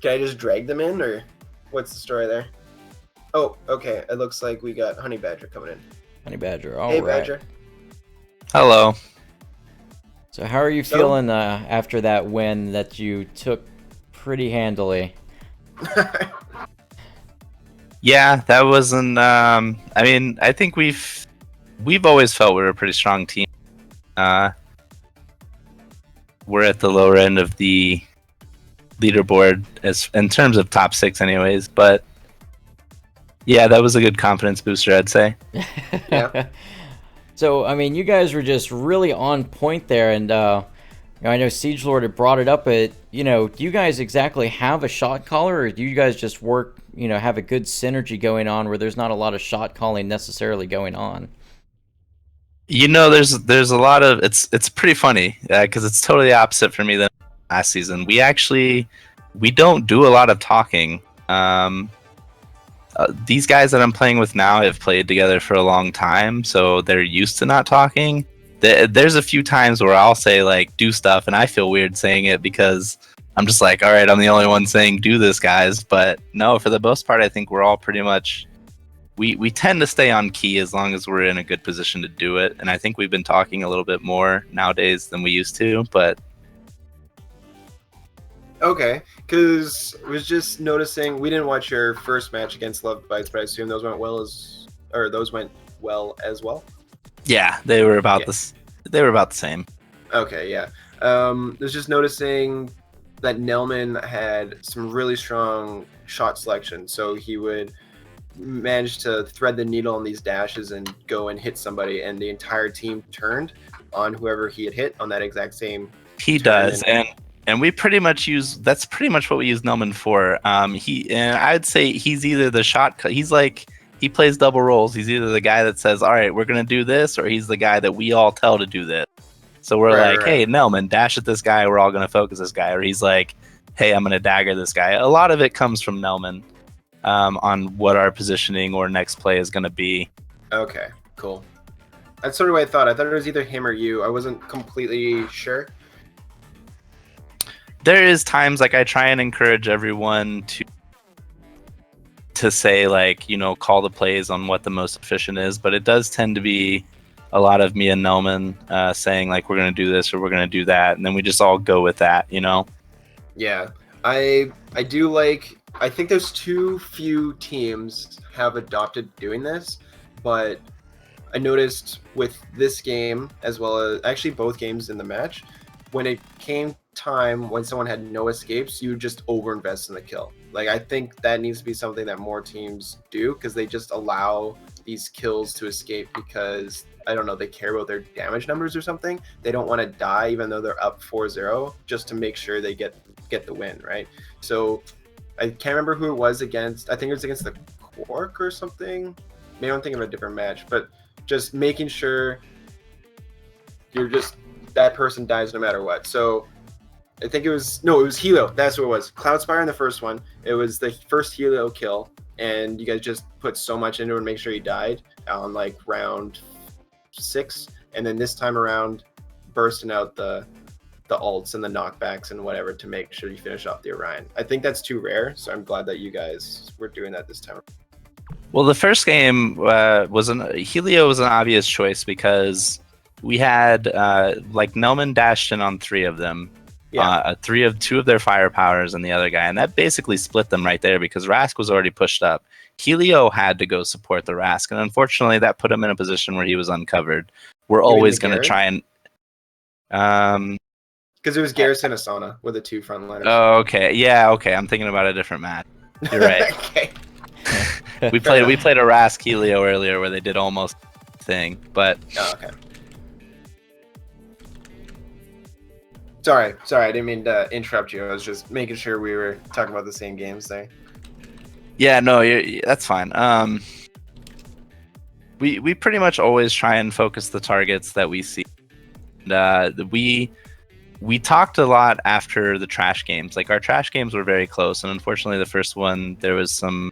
S2: Can I just drag them in, or what's the story there? Oh, okay. It looks like we got Honey Badger coming in.
S1: Honey Badger, all
S2: hey,
S1: right.
S2: Badger.
S5: Hello.
S1: So how are you feeling after that win that you took pretty handily?
S5: Yeah, that wasn't. I mean, I think we've always felt we're a pretty strong team. We're at the lower end of the leaderboard as in terms of top 6, anyways. But yeah, that was a good confidence booster, I'd say.
S2: Yeah.
S1: So I mean, you guys were just really on point there, and I know Siege Lord had brought it up, but do you guys exactly have a shot caller, or do you guys just work, have a good synergy going on where there's not a lot of shot calling necessarily going on?
S5: There's a lot of it's pretty funny because it's totally opposite for me than last season. We don't do a lot of talking. These guys that I'm playing with now have played together for a long time, so they're used to not talking. There's a few times where I'll say like do stuff, and I feel weird saying it because I'm just like, all right, I'm the only one saying do this, guys. But no, for the most part, I think we're all pretty much we tend to stay on key as long as we're in a good position to do it. And I think we've been talking a little bit more nowadays than we used to. But
S2: Okay, because I was just noticing we didn't watch your first match against Love Bites, but I assume those went well as well.
S5: yeah, they were about
S2: Yeah.
S5: this. They were about the same.
S2: Okay, yeah. I was just noticing that Nelman had some really strong shot selection, so he would manage to thread the needle on these dashes and go and hit somebody, and the entire team turned on whoever he had hit on that exact same.
S5: He
S2: turn
S5: does, and we pretty much that's pretty much what we use Nelman for. I'd say he's either the he's like he plays double roles. He's either the guy that says, "All right, we're gonna do this," or he's the guy that we all tell to do this. So we're like, "Hey, Nelman, dash at this guy. We're all gonna focus this guy," or he's like, "Hey, I'm gonna dagger this guy." A lot of it comes from Nelman on what our positioning or next play is gonna be.
S2: Okay, cool. That's sort of what I thought. I thought it was either him or you. I wasn't completely sure.
S5: There is times like I try and encourage everyone to say, like, you know, call the plays on what the most efficient is, but it does tend to be a lot of me and Nelman saying, like, we're going to do this or we're going to do that, and then we just all go with that, you know?
S2: Yeah, I do like. I think there's too few teams have adopted doing this, but I noticed with this game as well as actually both games in the match, when it came time when someone had no escapes, you just overinvest in the kill. Like, I think that needs to be something that more teams do, because they just allow these kills to escape because, I don't know, they care about their damage numbers or something. They don't want to die even though they're up 4-0 just to make sure they get the win, right? So I can't remember who it was against. I think it was against the Quark or something. Maybe I'm thinking of a different match, but just making sure that person dies no matter what. So I think it was Helio. That's what it was. Cloudspire in the first one. It was the first Helio kill, and you guys just put so much into it to make sure he died on like round 6, and then this time around, bursting out the ults and the knockbacks and whatever to make sure you finish off the Orion. I think that's too rare, so I'm glad that you guys were doing that this time.
S5: Well, the first game Helio was an obvious choice because we had like Nelman dashed in on 3 of them. Yeah. 2 of their firepowers and the other guy, and that basically split them right there because Rask was already pushed up. Helio had to go support the Rask, and unfortunately that put him in a position where he was uncovered. We're always going to try and
S2: because it was Garrus and Asana with the 2 frontliners.
S5: Oh, okay. Yeah, okay. I'm thinking about a different match. You're right.
S2: Okay.
S5: we played a Rask Helio earlier where they did almost thing, but
S2: okay. Sorry, I didn't mean to interrupt you. I was just making sure we were talking about the same games there.
S5: Yeah, no, that's fine. We pretty much always try and focus the targets that we see. We talked a lot after the trash games. Like, our trash games were very close, and unfortunately the first one there was some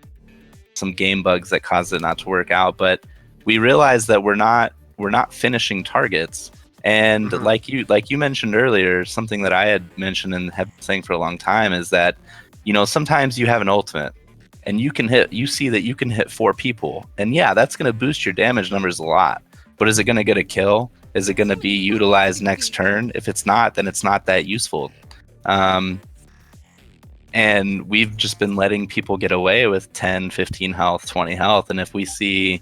S5: game bugs that caused it not to work out, but we realized that we're not finishing targets. And like you mentioned earlier, something that I had mentioned and have been saying for a long time is that, you know, sometimes you have an ultimate and you see that you can hit 4 people, and yeah, that's going to boost your damage numbers a lot, but is it going to get a kill? Is it going to be utilized next turn? If it's not, then it's not that useful. And we've just been letting people get away with 10, 15 health, 20 health, and if we see,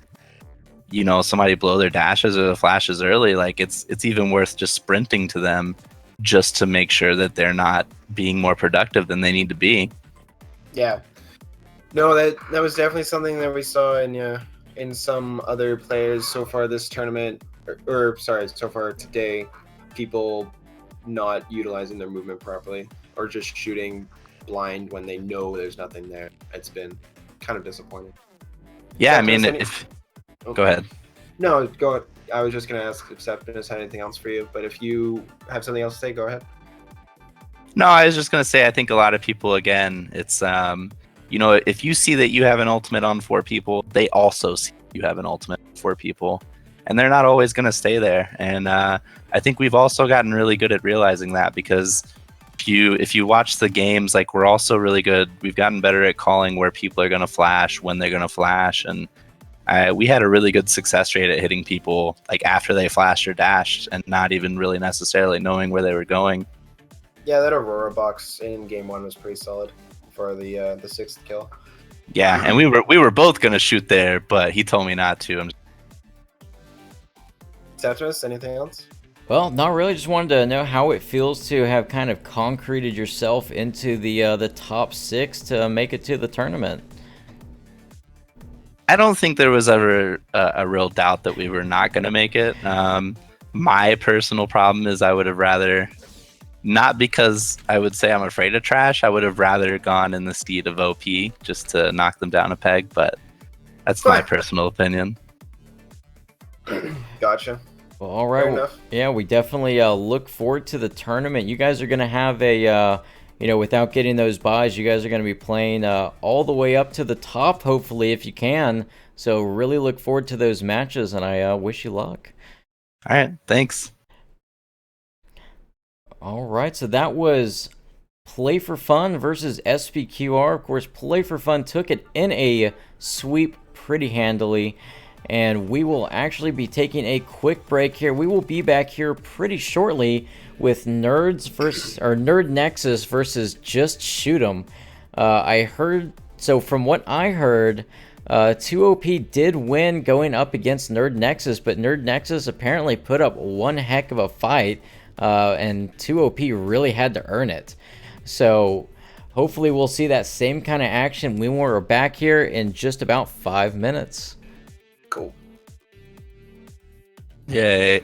S5: you know, somebody blow their dashes or the flashes early, like it's even worth just sprinting to them just to make sure that they're not being more productive than they need to be.
S2: Yeah. No, that was definitely something that we saw in some other players so far this tournament, or so far today, people not utilizing their movement properly or just shooting blind when they know there's nothing there. It's been kind of disappointing.
S5: Yeah, I mean, Go ahead.
S2: No, go. I was just going to ask if Septimus had anything else for you, but if you have something else to say, go ahead.
S5: No, I was just going to say, I think a lot of people, again, it's, you know, if you see that you have an ultimate on 4 people, they also see you have an ultimate on 4 people, and they're not always going to stay there. And I think we've also gotten really good at realizing that, because if you watch the games, like we're also really good. We've gotten better at calling where people are going to flash, when they're going to flash, and we had a really good success rate at hitting people like after they flashed or dashed, and not even really necessarily knowing where they were going.
S2: Yeah, that Aurora box in game 1 was pretty solid for the 6th kill.
S5: Yeah, and we were both going to shoot there, but he told me not to.
S2: Tetris, anything else?
S1: Well, not really. Just wanted to know how it feels to have kind of concreted yourself into the top 6 to make it to the tournament.
S5: I don't think there was ever a real doubt that we were not going to make it. My personal problem is I would have rather, not because I would say I'm afraid of trash, I would have rather gone in the steed of OP just to knock them down a peg, but that's my personal opinion.
S2: Gotcha.
S1: Well, all right.
S2: Fair
S1: Well,
S2: enough.
S1: yeah, we definitely look forward to the tournament. You guys are going to have a, without getting those buys, you guys are going to be playing all the way up to the top, hopefully, if you can. So really look forward to those matches, and I wish you luck.
S5: All right, thanks.
S1: All right, so that was PlayForFun versus SPQR. Of course, PlayForFun took it in a sweep pretty handily. And we will actually be taking a quick break here. We will be back here pretty shortly with Nerd Nexus versus Just Shoot 'em. From what I heard, 2OP did win going up against Nerd Nexus, but Nerd Nexus apparently put up one heck of a fight, and 2OP really had to earn it. So hopefully we'll see that same kind of action when we're back here in just about 5 minutes.
S2: Cool.
S5: Yay.